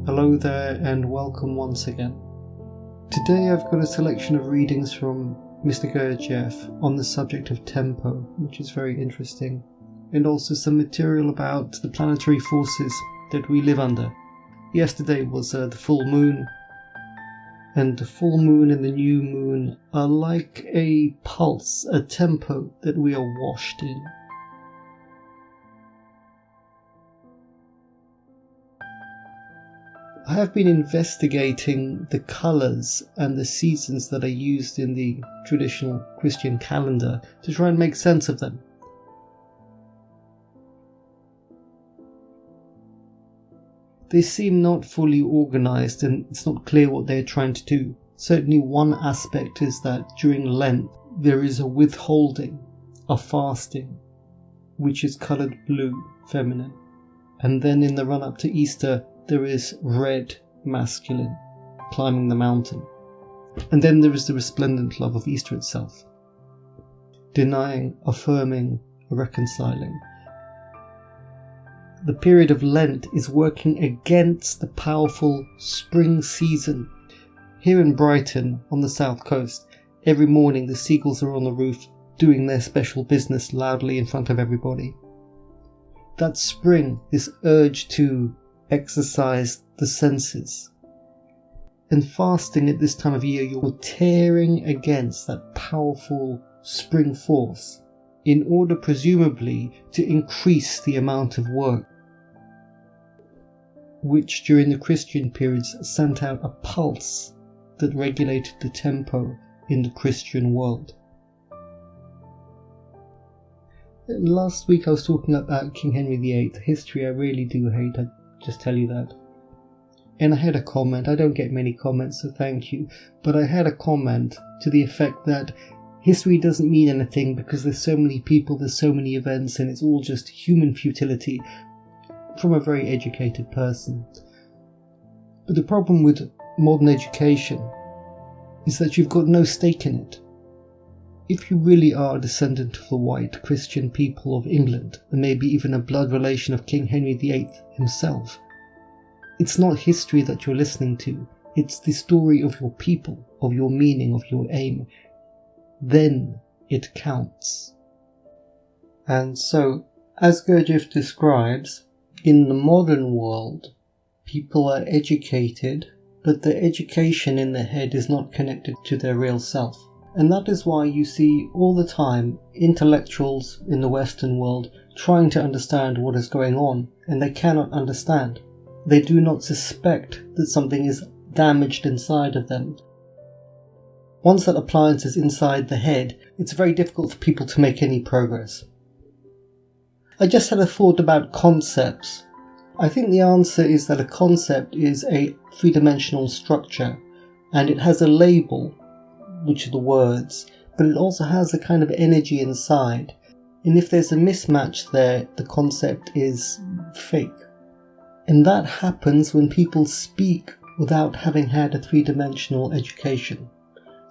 Hello there and welcome once again. Today I've got a selection of readings from Mr. Gurdjieff on the subject of tempo, which is very interesting, and also some material about the planetary forces that we live under. Yesterday was the full moon, and the full moon and the new moon are like a pulse, a tempo that we are washed in. I have been investigating the colours and the seasons that are used in the traditional Christian calendar to try and make sense of them. They seem not fully organised and it's not clear what they're trying to do. Certainly one aspect is that during Lent there is a withholding, a fasting, which is coloured blue, feminine. And then in the run-up to Easter there is red, masculine, climbing the mountain. And then there is the resplendent love of Easter itself. Denying, affirming, reconciling. The period of Lent is working against the powerful spring season. Here in Brighton, on the south coast, every morning the seagulls are on the roof doing their special business loudly in front of everybody. That spring, this urge to exercise the senses. And fasting at this time of year, you're tearing against that powerful spring force in order presumably to increase the amount of work, which during the Christian periods sent out a pulse that regulated the tempo in the Christian world. Last week I was talking about King Henry VIII, history I really do hate, I just tell you that. And I had a comment, I don't get many comments so thank you, but I had a comment to the effect that history doesn't mean anything because there's so many people, there's so many events and it's all just human futility, from a very educated person. But the problem with modern education is that you've got no stake in it. If you really are a descendant of the white Christian people of England, and maybe even a blood relation of King Henry VIII himself, it's not history that you're listening to, it's the story of your people, of your meaning, of your aim. Then it counts. And so, as Gurdjieff describes, in the modern world, people are educated, but their education in their head is not connected to their real self. And that is why you see all the time intellectuals in the Western world trying to understand what is going on, and they cannot understand. They do not suspect that something is damaged inside of them. Once that appliance is inside the head, it's very difficult for people to make any progress. I just had a thought about concepts. I think the answer is that a concept is a three-dimensional structure, and it has a label, which are the words, but it also has a kind of energy inside. And if there's a mismatch there, the concept is fake. And that happens when people speak without having had a three-dimensional education.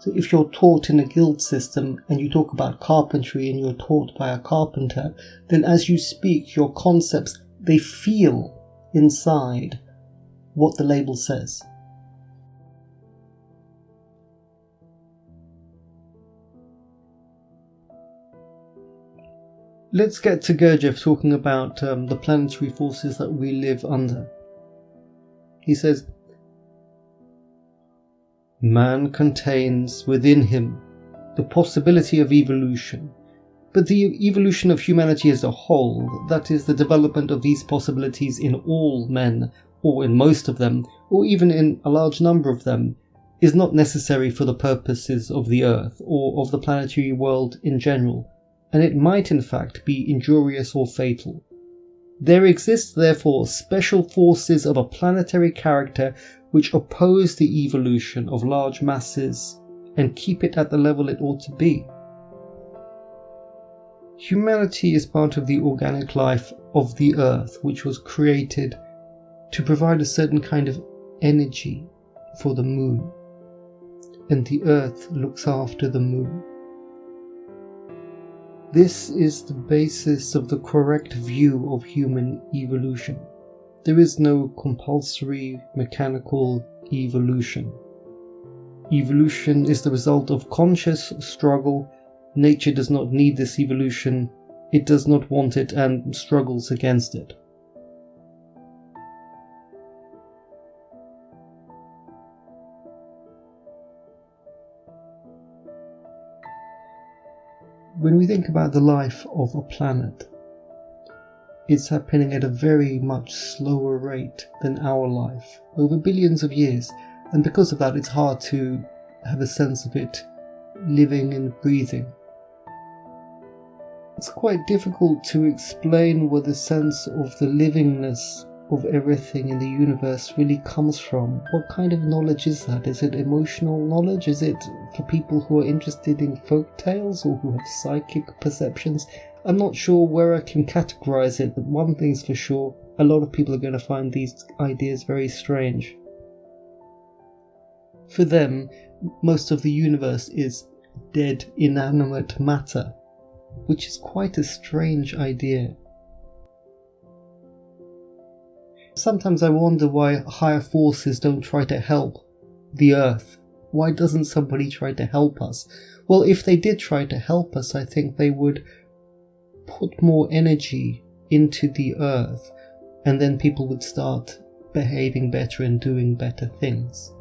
So if you're taught in a guild system and you talk about carpentry and you're taught by a carpenter, then as you speak, your concepts, they feel inside what the label says. Let's get to Gurdjieff talking about the planetary forces that we live under. He says, man contains within him the possibility of evolution, but the evolution of humanity as a whole, that is the development of these possibilities in all men, or in most of them, or even in a large number of them, is not necessary for the purposes of the Earth, or of the planetary world in general, and it might in fact be injurious or fatal. There exist therefore special forces of a planetary character which oppose the evolution of large masses and keep it at the level it ought to be. Humanity is part of the organic life of the Earth, which was created to provide a certain kind of energy for the moon, and the Earth looks after the moon. This is the basis of the correct view of human evolution. There is no compulsory mechanical evolution. Evolution is the result of conscious struggle. Nature does not need this evolution. It does not want it and struggles against it. When we think about the life of a planet, it's happening at a very much slower rate than our life, over billions of years, and because of that it's hard to have a sense of it living and breathing. It's quite difficult to explain where the sense of the livingness of everything in the universe really comes from. What kind of knowledge is that? Is it emotional knowledge? Is it for people who are interested in folk tales or who have psychic perceptions? I'm not sure where I can categorize it, but one thing's for sure, a lot of people are going to find these ideas very strange. For them, most of the universe is dead, inanimate matter, which is quite a strange idea. Sometimes I wonder why higher forces don't try to help the Earth. Why doesn't somebody try to help us? Well, if they did try to help us, I think they would put more energy into the Earth, and then people would start behaving better and doing better things.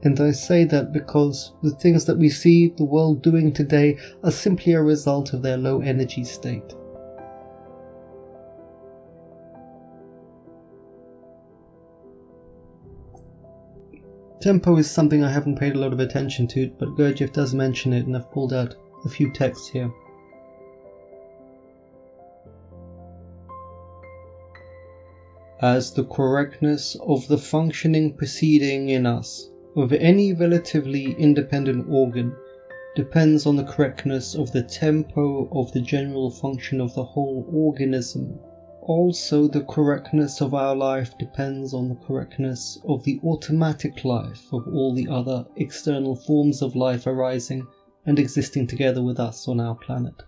And I say that because the things that we see the world doing today are simply a result of their low energy state. Tempo is something I haven't paid a lot of attention to, but Gurdjieff does mention it, and I've pulled out a few texts here. As the correctness of the functioning proceeding in us, of any relatively independent organ, depends on the correctness of the tempo of the general function of the whole organism. Also, the correctness of our life depends on the correctness of the automatic life of all the other external forms of life arising and existing together with us on our planet.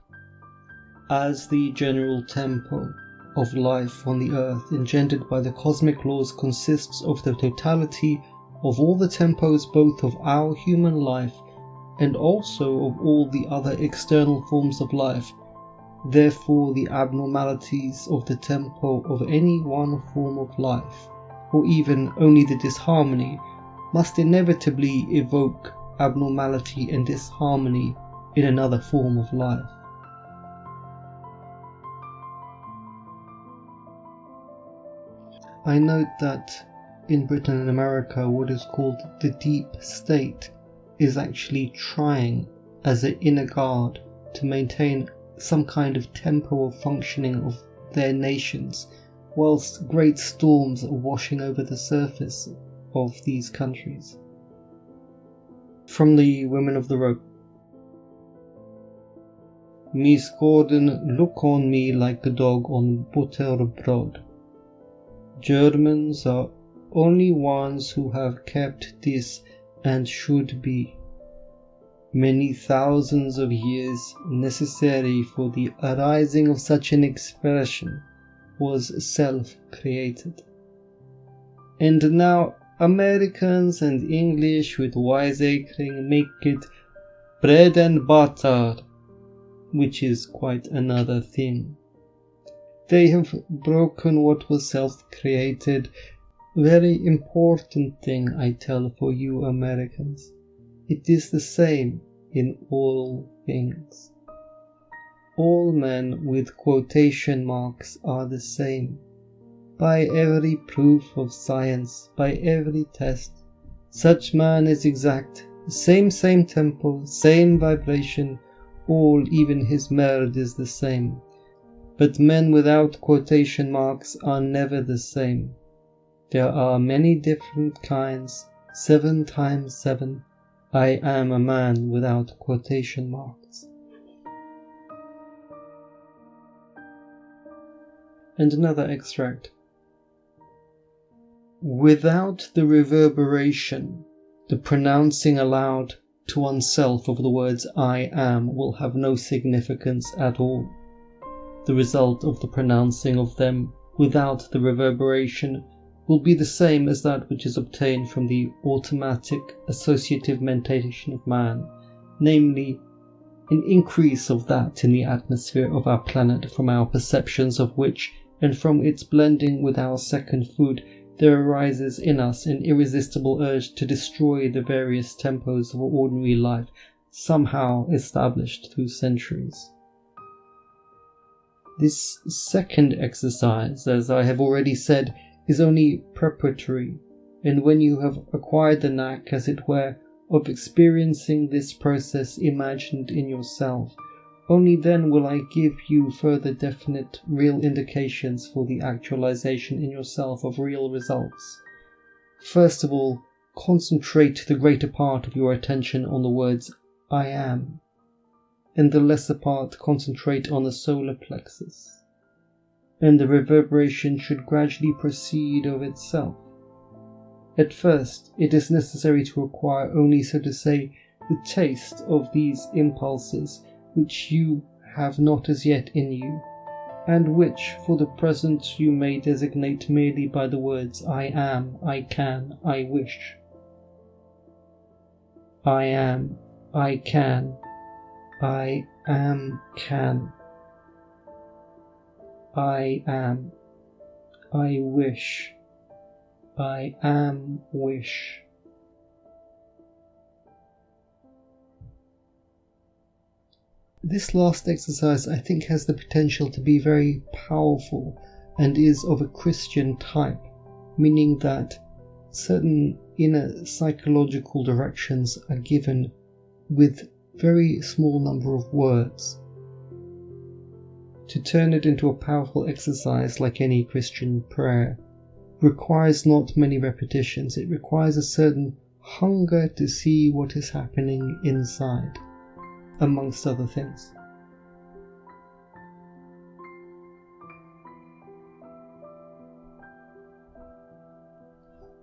As the general tempo of life on the earth engendered by the cosmic laws consists of the totality of all the tempos both of our human life and also of all the other external forms of life, therefore the abnormalities of the tempo of any one form of life, or even only the disharmony, must inevitably evoke abnormality and disharmony in another form of life. I note that in Britain and America what is called the deep state is actually trying as an inner guard to maintain some kind of tempo of functioning of their nations, whilst great storms are washing over the surface of these countries. From the Women of the Rope. Miss Gordon, look on me like a dog on butterbread. Germans are only ones who have kept this and should be. Many thousands of years necessary for the arising of such an expression was self-created. And now Americans and English with wiseacring make it bread and butter, which is quite another thing. They have broken what was self-created. Very important thing I tell for you Americans. It is the same in all things. All men with quotation marks are the same. By every proof of science, by every test, such man is exact, same tempo, same vibration, all, even his merde is the same. But men without quotation marks are never the same. There are many different kinds, 7 times 7. I am a man without quotation marks. And another extract. Without the reverberation, the pronouncing aloud to oneself of the words I am will have no significance at all. The result of the pronouncing of them without the reverberation will be the same as that which is obtained from the automatic associative mentation of man, namely, an increase of that in the atmosphere of our planet from our perceptions of which, and from its blending with our second food, there arises in us an irresistible urge to destroy the various tempos of ordinary life somehow established through centuries. This second exercise, as I have already said, is only preparatory, and when you have acquired the knack, as it were, of experiencing this process imagined in yourself, only then will I give you further definite, real indications for the actualization in yourself of real results. First of all, concentrate the greater part of your attention on the words I am, and the lesser part concentrate on the solar plexus, and the reverberation should gradually proceed of itself. At first, it is necessary to acquire only, so to say, the taste of these impulses which you have not as yet in you, and which for the present you may designate merely by the words I am, I can, I wish. I am, I can, I am, can. I am, I wish. I am, wish. This last exercise, I think, has the potential to be very powerful and is of a Christian type, meaning that certain inner psychological directions are given with very small number of words. To turn it into a powerful exercise like any Christian prayer requires not many repetitions. It requires a certain hunger to see what is happening inside, amongst other things.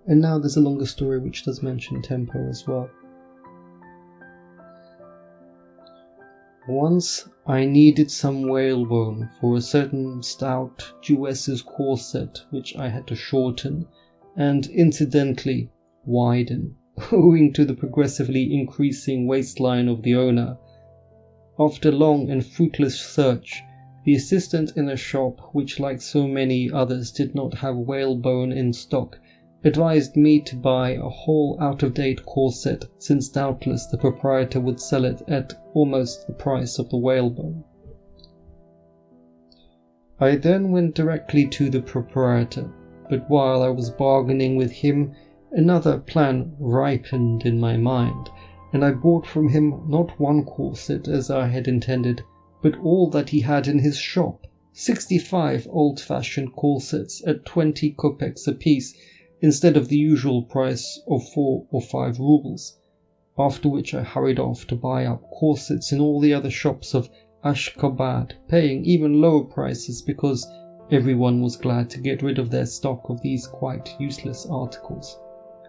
And now there's a longer story which does mention tempo as well. Once I needed some whalebone for a certain stout Jewess's corset which I had to shorten and incidentally widen, owing to the progressively increasing waistline of the owner. After long and fruitless search, the assistant in a shop which, like so many others, did not have whalebone in stock, advised me to buy a whole out-of-date corset, since doubtless the proprietor would sell it at almost the price of the whalebone. I then went directly to the proprietor, but while I was bargaining with him, another plan ripened in my mind, and I bought from him not one corset as I had intended, but all that he had in his shop, 65 old-fashioned corsets at 20 kopecks apiece, instead of the usual price of 4 or 5 rubles, after which I hurried off to buy up corsets in all the other shops of Ashkabad, paying even lower prices because everyone was glad to get rid of their stock of these quite useless articles.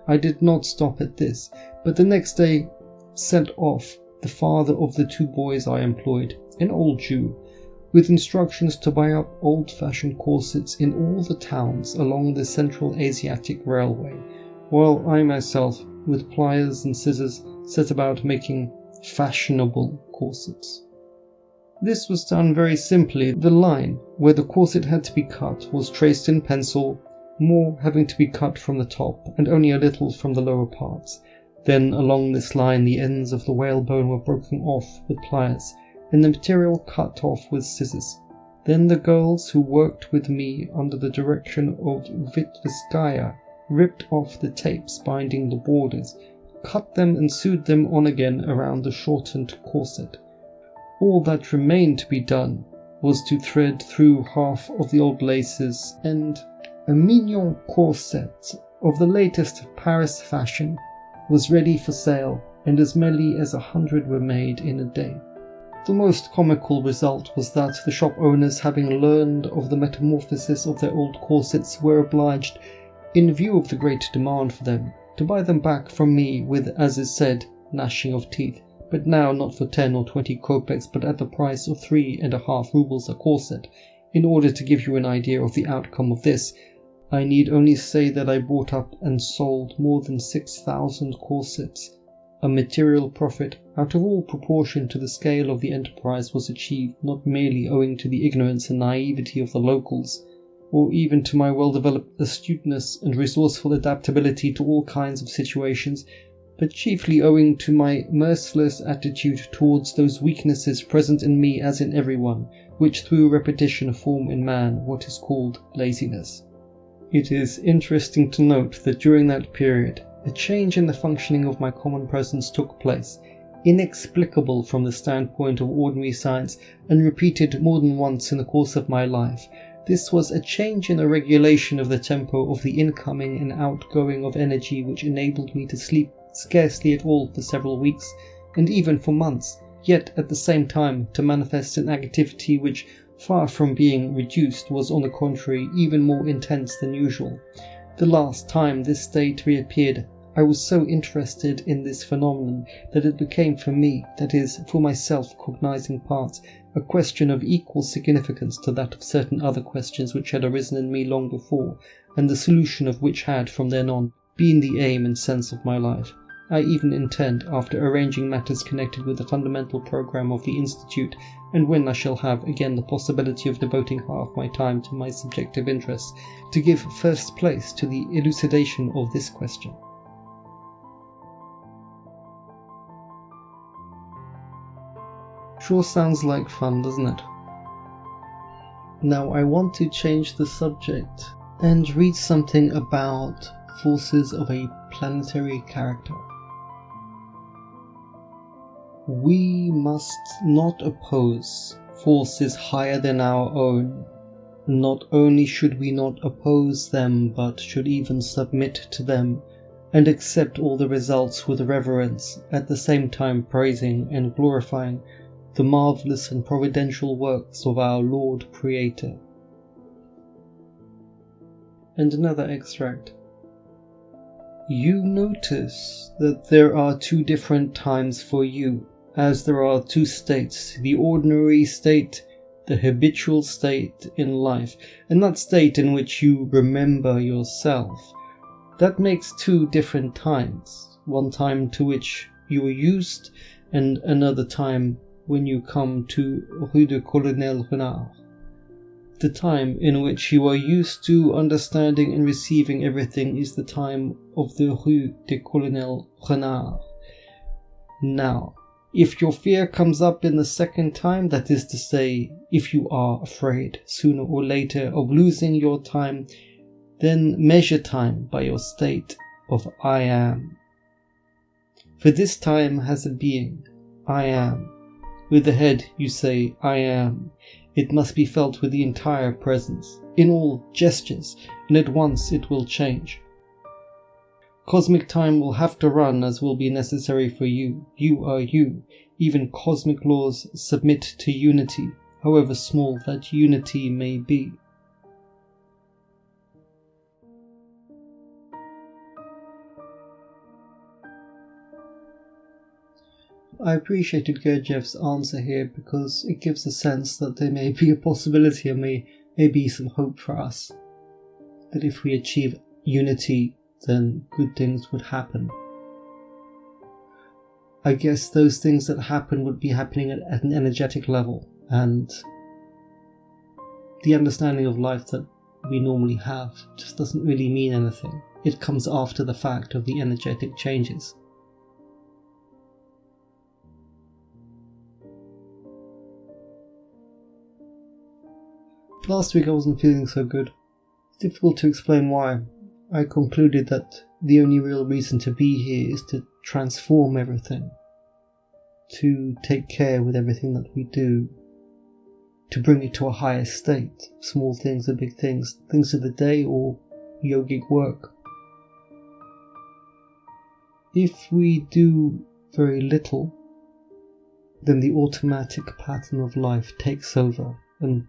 I did not stop at this, but the next day sent off the father of the 2 boys I employed, an old Jew, with instructions to buy up old-fashioned corsets in all the towns along the Central Asiatic Railway, while I myself, with pliers and scissors, set about making fashionable corsets. This was done very simply. The line where the corset had to be cut was traced in pencil, more having to be cut from the top and only a little from the lower parts. Then along this line the ends of the whalebone were broken off with pliers, and the material cut off with scissors. Then the girls who worked with me under the direction of Vitviskaya ripped off the tapes binding the borders, cut them and sewed them on again around the shortened corset. All that remained to be done was to thread through half of the old laces, and a mignon corset of the latest Paris fashion was ready for sale, and as many as 100 were made in a day. The most comical result was that the shop owners, having learned of the metamorphosis of their old corsets, were obliged, in view of the great demand for them, to buy them back from me with, as is said, gnashing of teeth, but now not for 10 or 20 kopecks, but at the price of 3.5 rubles a corset. In order to give you an idea of the outcome of this, I need only say that I bought up and sold more than 6,000 corsets. A material profit out of all proportion to the scale of the enterprise was achieved not merely owing to the ignorance and naivety of the locals, or even to my well-developed astuteness and resourceful adaptability to all kinds of situations, but chiefly owing to my merciless attitude towards those weaknesses present in me as in everyone, which through repetition form in man what is called laziness. It is interesting to note that during that period, a change in the functioning of my common presence took place, inexplicable from the standpoint of ordinary science and repeated more than once in the course of my life. This was a change in the regulation of the tempo of the incoming and outgoing of energy which enabled me to sleep scarcely at all for several weeks, and even for months, yet at the same time to manifest an activity which, far from being reduced, was on the contrary even more intense than usual. The last time this state reappeared, I was so interested in this phenomenon that it became for me, that is, for my self-cognizing parts, a question of equal significance to that of certain other questions which had arisen in me long before, and the solution of which had, from then on, been the aim and sense of my life. I even intend, after arranging matters connected with the fundamental program of the Institute, and when I shall have again the possibility of devoting half my time to my subjective interests, to give first place to the elucidation of this question. Sure sounds like fun, doesn't it? Now I want to change the subject and read something about forces of a planetary character. We must not oppose forces higher than our own. Not only should we not oppose them, but should even submit to them and accept all the results with reverence, at the same time praising and glorifying the marvelous and providential works of our Lord Creator. And another extract. You notice that there are two different times for you, as there are two states, the ordinary state, the habitual state in life, and that state in which you remember yourself. That makes two different times, one time to which you are used, and another time when you come to Rue de Colonel Renard. The time in which you are used to understanding and receiving everything is the time of the Rue de Colonel Renard. Now, if your fear comes up in the second time, that is to say, if you are afraid sooner or later of losing your time, then measure time by your state of I am. For this time has a being, I am. With the head you say, I am. It must be felt with the entire presence, in all gestures, and at once it will change. Cosmic time will have to run as will be necessary for you. You are you. Even cosmic laws submit to unity, however small that unity may be. I appreciated Gurdjieff's answer here because it gives a sense that there may be a possibility and may be some hope for us. That if we achieve unity, then good things would happen. I guess those things that happen would be happening at an energetic level, and the understanding of life that we normally have just doesn't really mean anything. It comes after the fact of the energetic changes. Last week I wasn't feeling so good. It's difficult to explain why. I concluded that the only real reason to be here is to transform everything, to take care with everything that we do, to bring it to a higher state, small things or big things, things of the day or yogic work. If we do very little, then the automatic pattern of life takes over and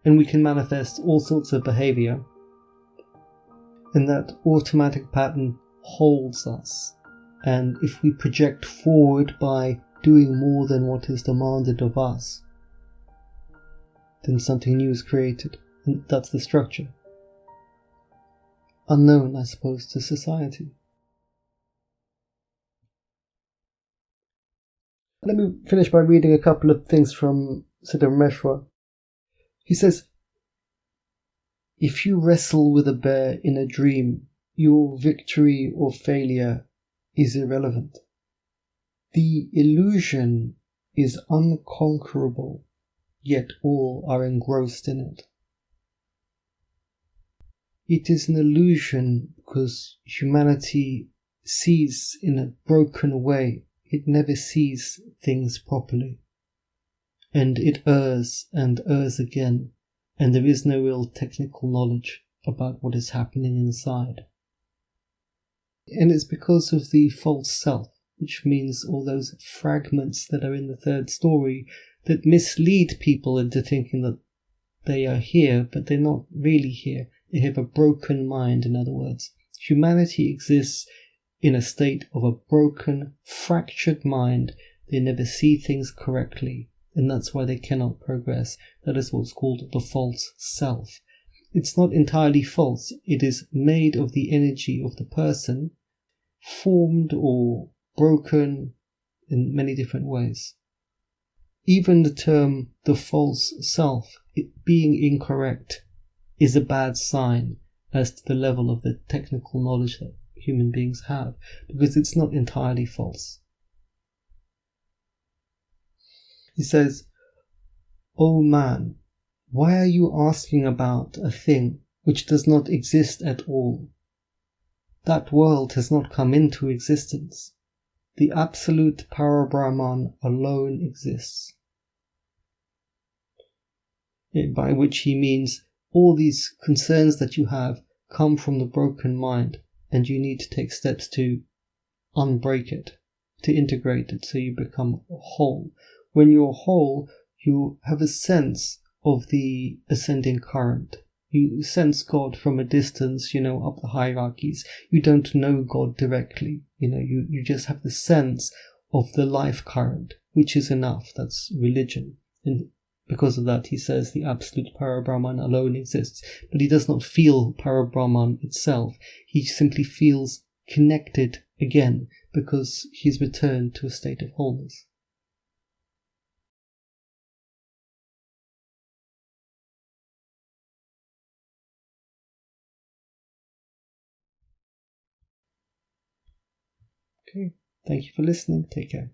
we can manifest all sorts of behavior. And that automatic pattern holds us. And if we project forward by doing more than what is demanded of us, then something new is created. And that's the structure. unknown, I suppose, to society. Let me finish by reading a couple of things from Siddhar Meshwar. He says, if you wrestle with a bear in a dream, your victory or failure is irrelevant. The illusion is unconquerable, yet all are engrossed in it. It is an illusion because humanity sees in a broken way. It never sees things properly. And it errs and errs again, and there is no real technical knowledge about what is happening inside. And it's because of the false self, which means all those fragments that are in the third story that mislead people into thinking that they are here, but they're not really here. They have a broken mind, in other words. Humanity exists in a state of a broken, fractured mind. They never see things correctly, and that's why they cannot progress. That is what's called the false self. It's not entirely false. It is made of the energy of the person, formed or broken in many different ways. Even the term the false self, it being incorrect, is a bad sign as to the level of the technical knowledge that human beings have, because it's not entirely false. He says, "O man, why are you asking about a thing which does not exist at all? That world has not come into existence. The absolute Parabrahman alone exists." By which he means all these concerns that you have come from the broken mind, and you need to take steps to unbreak it, to integrate it so you become whole. When you're whole, you have a sense of the ascending current. You sense God from a distance, up the hierarchies. You don't know God directly. You just have the sense of the life current, which is enough. That's religion. And because of that, he says the absolute Parabrahman alone exists. But he does not feel Parabrahman itself. He simply feels connected again because he's returned to a state of wholeness. Okay, thank you for listening. Take care.